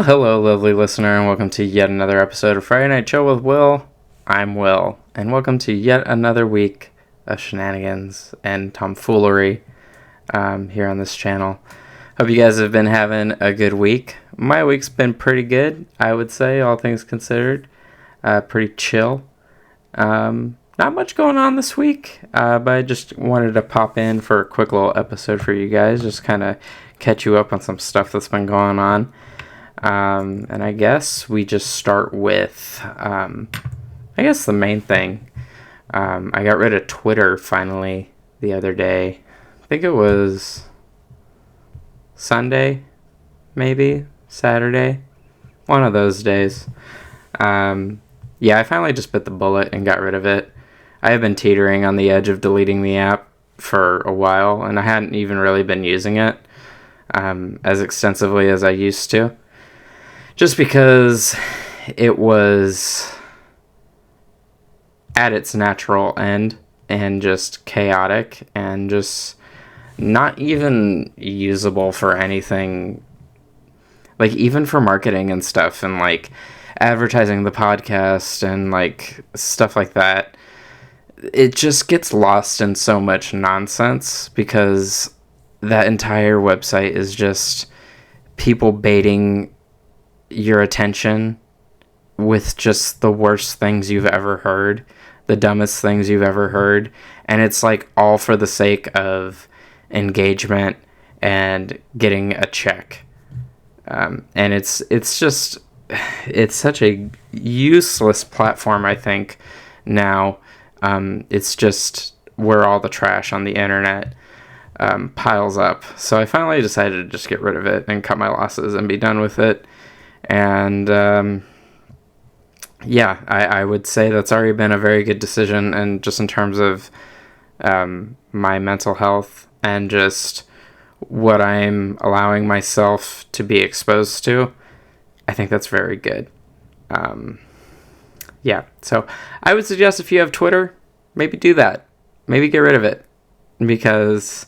Hello, lovely listener, and welcome to yet another episode of Friday Night Chill with Will. I'm Will, and welcome to yet another week of shenanigans and tomfoolery here on this channel. Hope you guys have been having a good week. My week's been pretty good, I would say, all things considered. Pretty chill. Not much going on this week, but I just wanted to pop in for a quick little episode for you guys, just kind of catch you up on some stuff that's been going on. And I guess we just start with, the main thing. I got rid of Twitter finally the other day. I think it was Sunday, maybe Saturday, one of those days. I finally just bit the bullet and got rid of it. I have been teetering on the edge of deleting the app for a while, and I hadn't even really been using it as extensively as I used to. Just because it was at its natural end and just chaotic and just not even usable for anything, like even for marketing and stuff and like advertising the podcast and like stuff like that. It just gets lost in so much nonsense because that entire website is just people baiting your attention with just the worst things you've ever heard, the dumbest things you've ever heard, and it's like all for the sake of engagement and getting a check. And it's such a useless platform, I think, now. It's just where all the trash on the internet piles up. So I finally decided to just get rid of it and cut my losses and be done with it. And I would say that's already been a very good decision, and just in terms of my mental health and just what I'm allowing myself to be exposed to, I think that's very good. So I would suggest if you have Twitter, maybe do that. Maybe get rid of it, because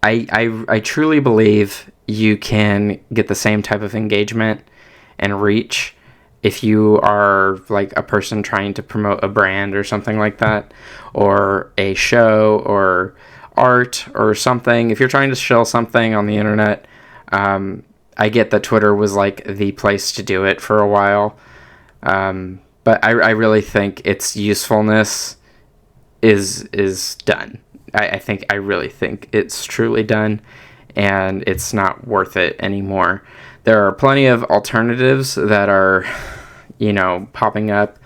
I truly believe you can get the same type of engagement and reach if you are like a person trying to promote a brand or something like that, or a show or art or something. If you're trying to sell something on the internet, I get that Twitter was like the place to do it for a while. But I really think its usefulness is done. I really think it's truly done, and it's not worth it anymore. There are plenty of alternatives that are, popping up.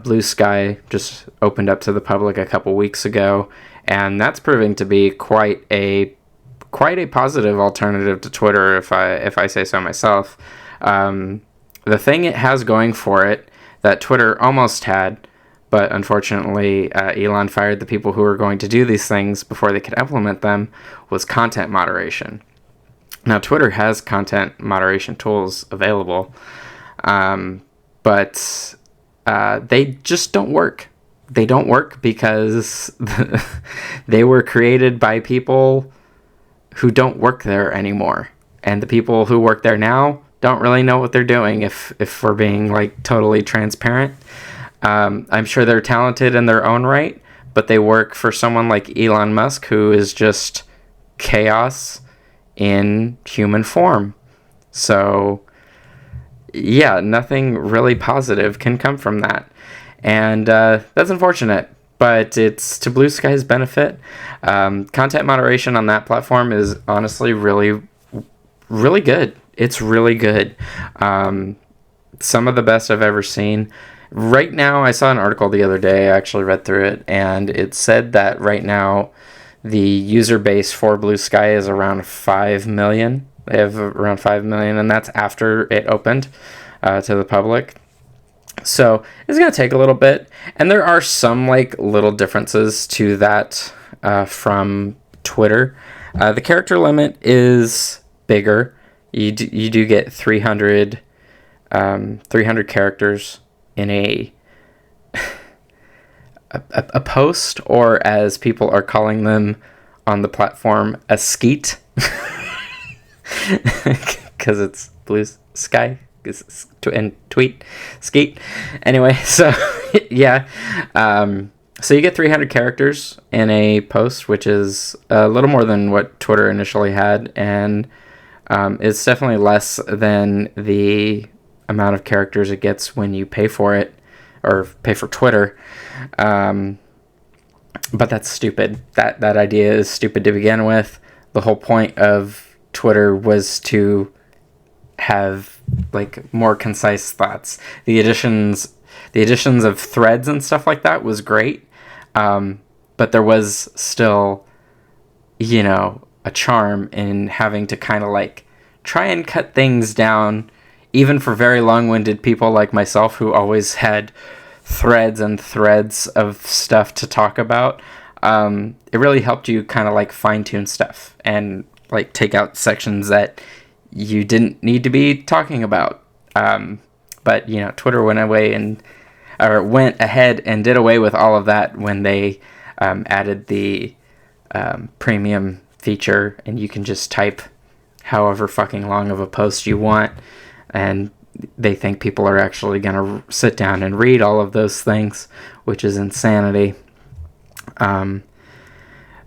Blue Sky just opened up to the public a couple weeks ago, and that's proving to be quite a positive alternative to Twitter, if I say so myself. The thing it has going for it that Twitter almost had, but unfortunately Elon fired the people who were going to do these things before they could implement them, was content moderation. Now, Twitter has content moderation tools available, but they just don't work. They don't work because they were created by people who don't work there anymore. And the people who work there now don't really know what they're doing, if we're being like totally transparent. I'm sure they're talented in their own right, but they work for someone like Elon Musk, who is just chaos in human form. So nothing really positive can come from that. And that's unfortunate, but it's to Blue Sky's benefit. Content moderation on that platform is honestly really, really good. It's really good. Some of the best I've ever seen. Right now, I saw an article the other day, I actually read through it, and it said that right now the user base for Blue Sky is around 5 million. They have around 5 million, and that's after it opened to the public. So it's going to take a little bit, and there are some like little differences to that from Twitter. The character limit is bigger. You do get 300 characters in a post, or as people are calling them on the platform, a skeet. because it's blue sky and tweet skeet. Anyway, so yeah. So you get 300 characters in a post, which is a little more than what Twitter initially had, and it's definitely less than the amount of characters it gets when you pay for it, or pay for Twitter. But that's stupid. That idea is stupid to begin with. The whole point of Twitter was to have like more concise thoughts. The additions of threads and stuff like that was great, but there was still, a charm in having to kind of like try and cut things down, even for very long-winded people like myself who always had threads and threads of stuff to talk about. It really helped you kind of like fine-tune stuff and like take out sections that you didn't need to be talking about. But Twitter went ahead and did away with all of that when they added the premium feature, and you can just type however fucking long of a post you want, and they think people are actually going to sit down and read all of those things, which is insanity.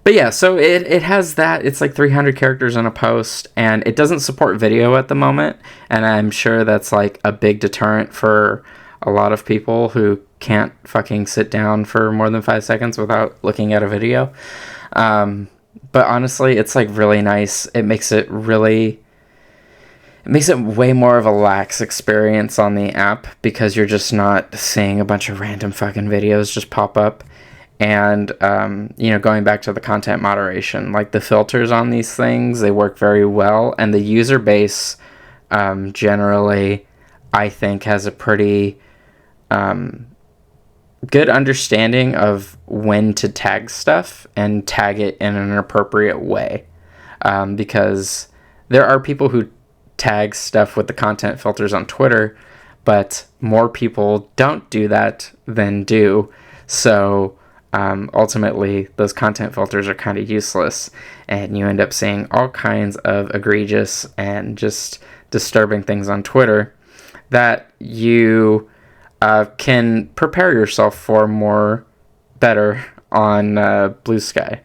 But yeah, so it has that. It's like 300 characters in a post, and it doesn't support video at the moment, and I'm sure that's like a big deterrent for a lot of people who can't fucking sit down for more than 5 seconds without looking at a video. But honestly, it's like really nice. It makes it way more of a lax experience on the app, because you're just not seeing a bunch of random fucking videos just pop up. And, going back to the content moderation, like the filters on these things, they work very well. And the user base, generally, I think has a pretty good understanding of when to tag stuff and tag it in an appropriate way. Because there are people who tag stuff with the content filters on Twitter, but more people don't do that than do. So ultimately, those content filters are kind of useless, and you end up seeing all kinds of egregious and just disturbing things on Twitter that you can prepare yourself for more better on Blue Sky.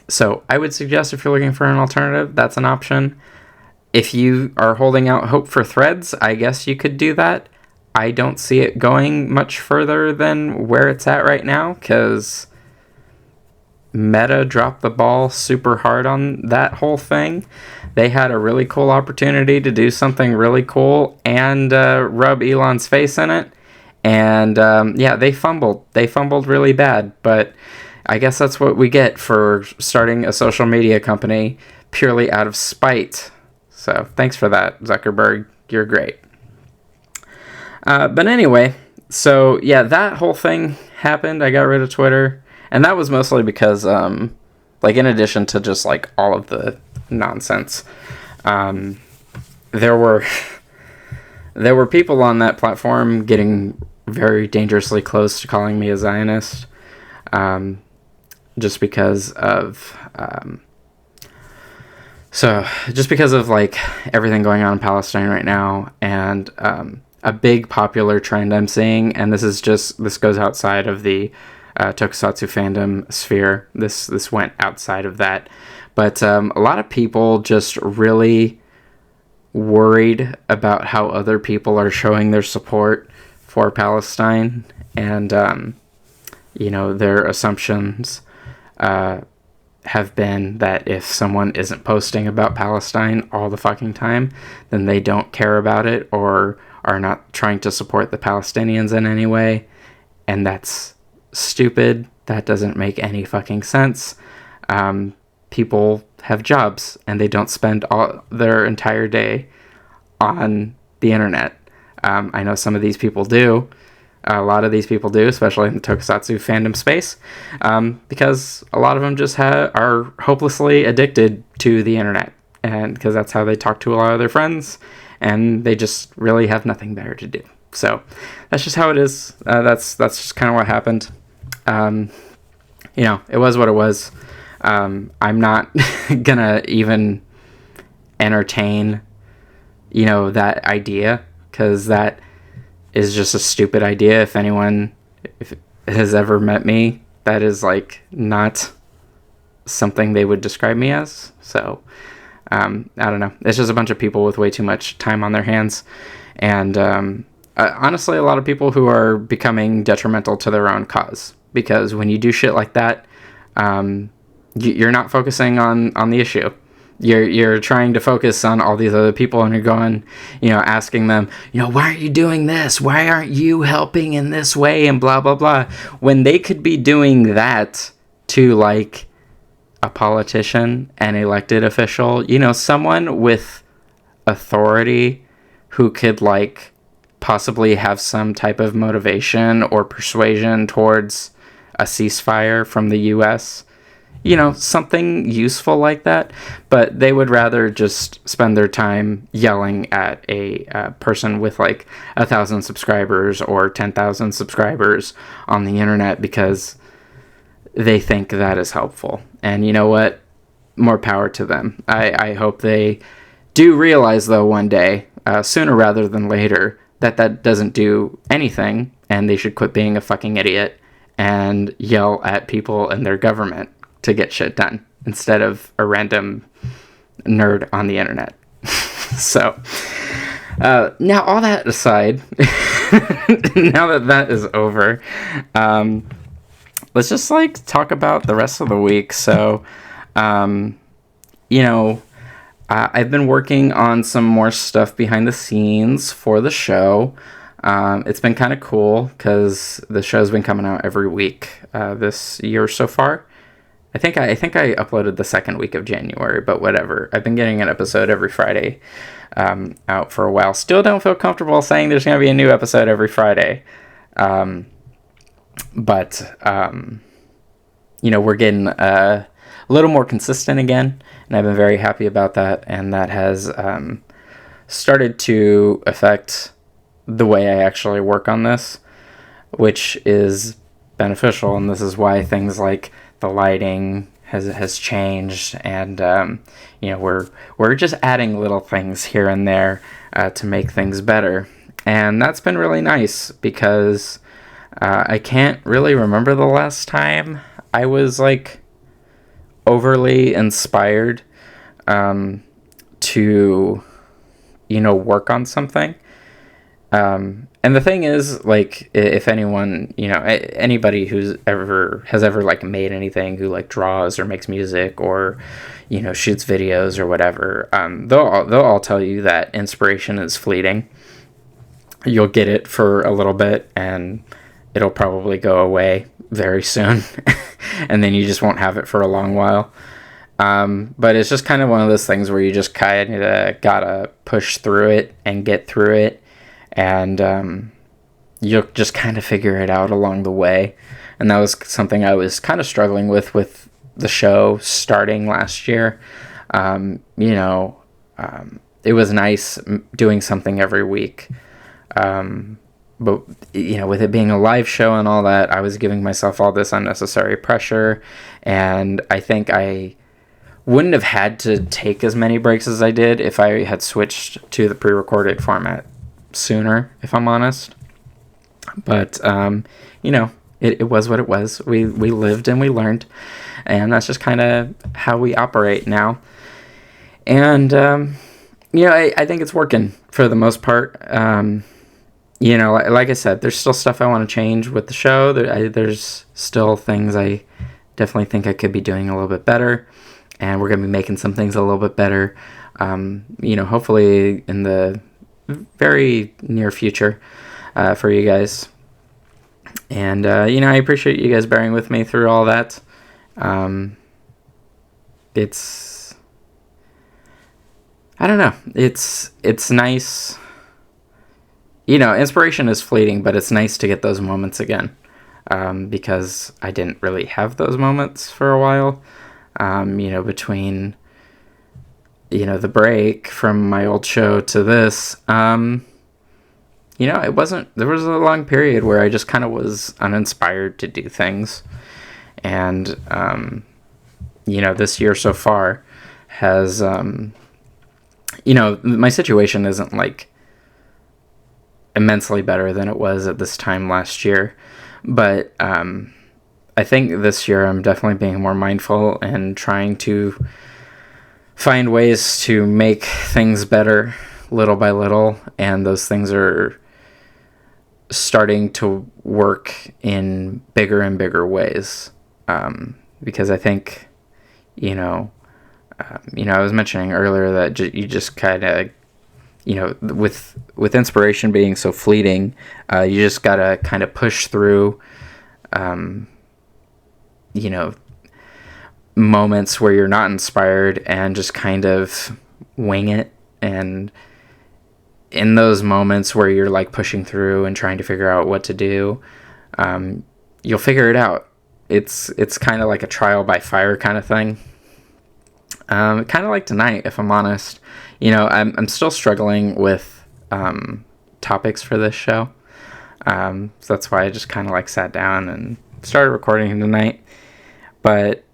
So I would suggest, if you're looking for an alternative, that's an option. If you are holding out hope for Threads, I guess you could do that. I don't see it going much further than where it's at right now, because Meta dropped the ball super hard on that whole thing. They had a really cool opportunity to do something really cool and rub Elon's face in it. And they fumbled. They fumbled really bad, but I guess that's what we get for starting a social media company purely out of spite. So thanks for that, Zuckerberg. You're great. But anyway, so yeah, that whole thing happened. I got rid of Twitter, and that was mostly because, in addition to just like all of the nonsense, there were people on that platform getting very dangerously close to calling me a Zionist, just because of like everything going on in Palestine right now, and a big popular trend I'm seeing, and this goes outside of the tokusatsu fandom sphere. This went outside of that, but a lot of people just really worried about how other people are showing their support for Palestine, and their assumptions have been that if someone isn't posting about Palestine all the fucking time, then they don't care about it or are not trying to support the Palestinians in any way. And that's stupid. That doesn't make any fucking sense. People have jobs, and they don't spend all their entire day on the internet. I know some of these people do. A lot of these people do, especially in the tokusatsu fandom space, because a lot of them just are hopelessly addicted to the internet, and because that's how they talk to a lot of their friends, and they just really have nothing better to do. So that's just how it is. That's just kind of what happened. It was what it was. I'm not gonna even entertain, that idea, because that is just a stupid idea. If anyone has ever met me, that is like not something they would describe me as. So I don't know. It's just a bunch of people with way too much time on their hands, and honestly, a lot of people who are becoming detrimental to their own cause. Because when you do shit like that, you're not focusing on the issue. You're trying to focus on all these other people, and you're going, asking them, why aren't you doing this? Why aren't you helping in this way? And blah, blah, blah. When they could be doing that to, like, a politician, an elected official, someone with authority who could, like, possibly have some type of motivation or persuasion towards a ceasefire from the U.S., something useful like that. But they would rather just spend their time yelling at a person with like 1,000 subscribers or 10,000 subscribers on the internet because they think that is helpful. And you know what? More power to them. I hope they do realize, though, one day, sooner rather than later, that doesn't do anything, and they should quit being a fucking idiot and yell at people and their government to get shit done instead of a random nerd on the internet. So, now all that aside, now that is over, let's just like talk about the rest of the week. So, I've been working on some more stuff behind the scenes for the show. It's been kind of cool because the show's been coming out every week this year so far. I think I uploaded the second week of January, but whatever. I've been getting an episode every Friday out for a while. Still don't feel comfortable saying there's going to be a new episode every Friday. But we're getting a little more consistent again, and I've been very happy about that, and that has started to affect the way I actually work on this, which is beneficial, and this is why things like the lighting has changed, and we're just adding little things here and there to make things better, and that's been really nice because I can't really remember the last time I was like overly inspired to work on something. And the thing is, like, if anyone, anybody has ever like made anything, who like draws or makes music or, shoots videos or whatever, they'll all tell you that inspiration is fleeting. You'll get it for a little bit and it'll probably go away very soon. And then you just won't have it for a long while. But it's just kind of one of those things where you just kind of gotta push through it and get through it. And you'll just kind of figure it out along the way. And that was something I was kind of struggling with the show starting last year. It was nice doing something every week. But, with it being a live show and all that, I was giving myself all this unnecessary pressure. And I think I wouldn't have had to take as many breaks as I did if I had switched to the pre-recorded format sooner, if I'm honest. But it was what it was. We lived and we learned, and that's just kind of how we operate now. And I think it's working for the most part. Like I said, there's still stuff I want to change with the show. There's still things I definitely think I could be doing a little bit better, and we're gonna be making some things a little bit better. Hopefully in the very near future for you guys. And I appreciate you guys bearing with me through all that. It's I don't know. It's nice. Inspiration is fleeting, but it's nice to get those moments again, because I didn't really have those moments for a while. Between the break from my old show to this, it wasn't, there was a long period where I just kind of was uninspired to do things. And, this year so far has, my situation isn't like immensely better than it was at this time last year, but I think this year I'm definitely being more mindful and trying to find ways to make things better little by little, and those things are starting to work in bigger and bigger ways, because I think, I was mentioning earlier that you just kind of, with inspiration being so fleeting, you just gotta kind of push through, moments where you're not inspired and just kind of wing it. And in those moments where you're like pushing through and trying to figure out what to do, you'll figure it out. It's kind of like a trial by fire kind of thing. Kind of like tonight, if I'm honest. I'm still struggling with topics for this show. So that's why I just kind of like sat down and started recording tonight. But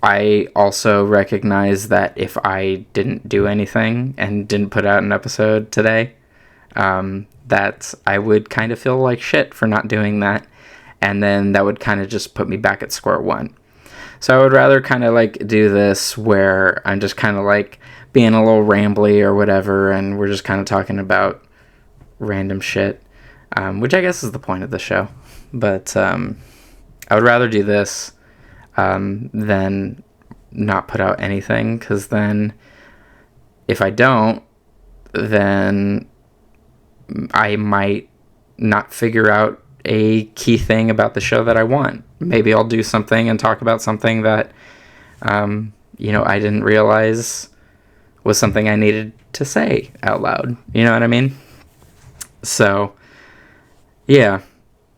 I also recognize that if I didn't do anything and didn't put out an episode today, that I would kind of feel like shit for not doing that. And then that would kind of just put me back at square one. So I would rather kind of like do this where I'm just kind of like being a little rambly or whatever, and we're just kind of talking about random shit, which I guess is the point of the show. But I would rather do this than not put out anything, because then if I don't, then I might not figure out a key thing about the show that I want. Maybe I'll do something and talk about something that, I didn't realize was something I needed to say out loud. You know what I mean? So, yeah.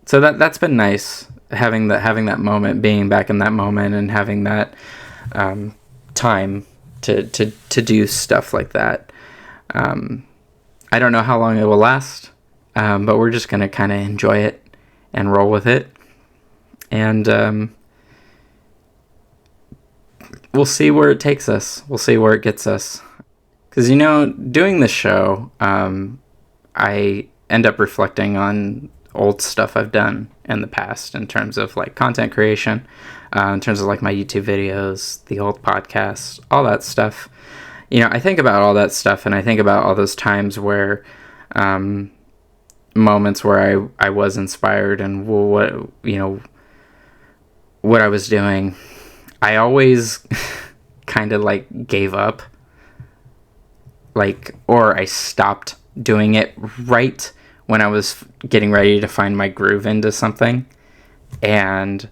So that's been nice, having that moment, being back in that moment, and having that time to do stuff like that. I don't know how long it will last, but we're just gonna kind of enjoy it and roll with it, and we'll see where it takes us. We'll see where it gets us. Because, doing this show, I end up reflecting on old stuff I've done in the past in terms of like content creation, in terms of like my YouTube videos, the old podcasts, all that stuff. I think about all that stuff, and I think about all those times where moments where I was inspired and what I was doing. I always kind of like gave up, or I stopped doing it right when I was getting ready to find my groove into something. And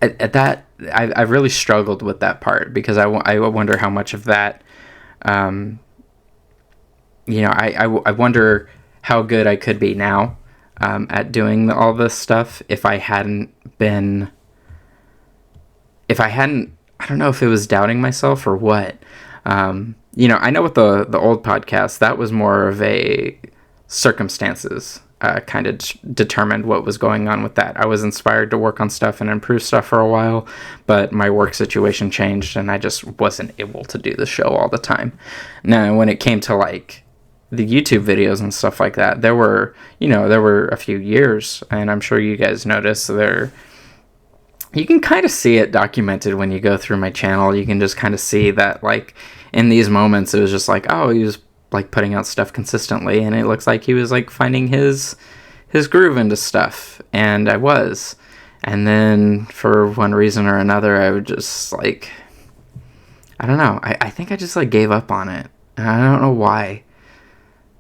at that, I really struggled with that part, because I wonder how much of that, I wonder how good I could be now at doing all this stuff if I hadn't, I don't know if it was doubting myself or what. I know with the old podcast, that was more of a circumstances kind of determined what was going on with that. I was inspired to work on stuff and improve stuff for a while, but my work situation changed and I just wasn't able to do the show all the time. Now, when it came to like the YouTube videos and stuff like that, there were a few years, and I'm sure you guys noticed you can kind of see it documented when you go through my channel. You can just kind of see that, like, in these moments, it was just like, oh, he was, like, putting out stuff consistently, and it looks like he was, like, finding his groove into stuff, and I was. And then, for one reason or another, I would just, like, I don't know, I think I just, like, gave up on it, and I don't know why.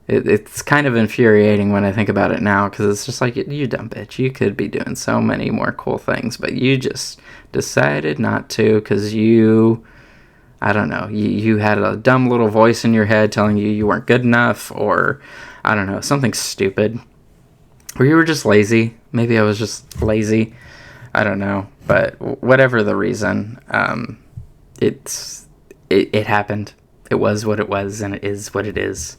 It's kind of infuriating when I think about it now, because it's just like, you dumb bitch, you could be doing so many more cool things, but you just decided not to, because I don't know, you had a dumb little voice in your head telling you weren't good enough, or, I don't know, something stupid. Or you were just lazy. Maybe I was just lazy. I don't know, but whatever the reason, it happened. It was what it was, and it is what it is.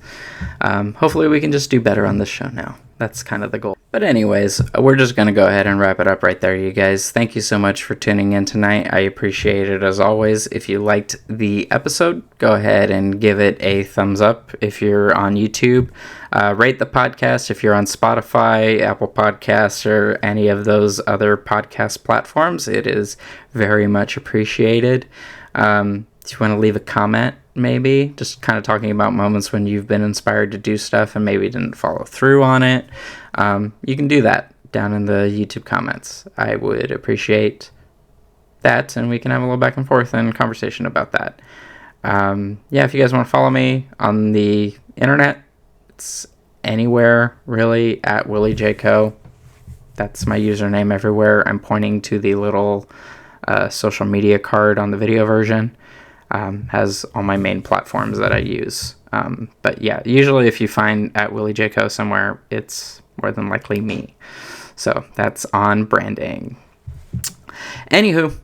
Hopefully we can just do better on this show now. That's kind of the goal. But anyways, we're just going to go ahead and wrap it up right there, you guys. Thank you so much for tuning in tonight. I appreciate it as always. If you liked the episode, go ahead and give it a thumbs up if you're on YouTube. Rate the podcast if you're on Spotify, Apple Podcasts, or any of those other podcast platforms. It is very much appreciated. If you want to leave a comment, maybe just kind of talking about moments when you've been inspired to do stuff and maybe didn't follow through on it, you can do that down in the YouTube comments. I would appreciate that, and we can have a little back and forth and conversation about that. If you guys want to follow me on the internet, it's anywhere really at Willie J. Co. That's my username everywhere. I'm pointing to the little social media card on the video version. Has all my main platforms that I use. But yeah, usually if you find at Willie J. Co. somewhere, it's more than likely me. So that's on branding. Anywho,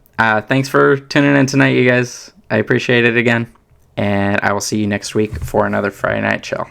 thanks for tuning in tonight, you guys. I appreciate it again. And I will see you next week for another Friday Night Chill.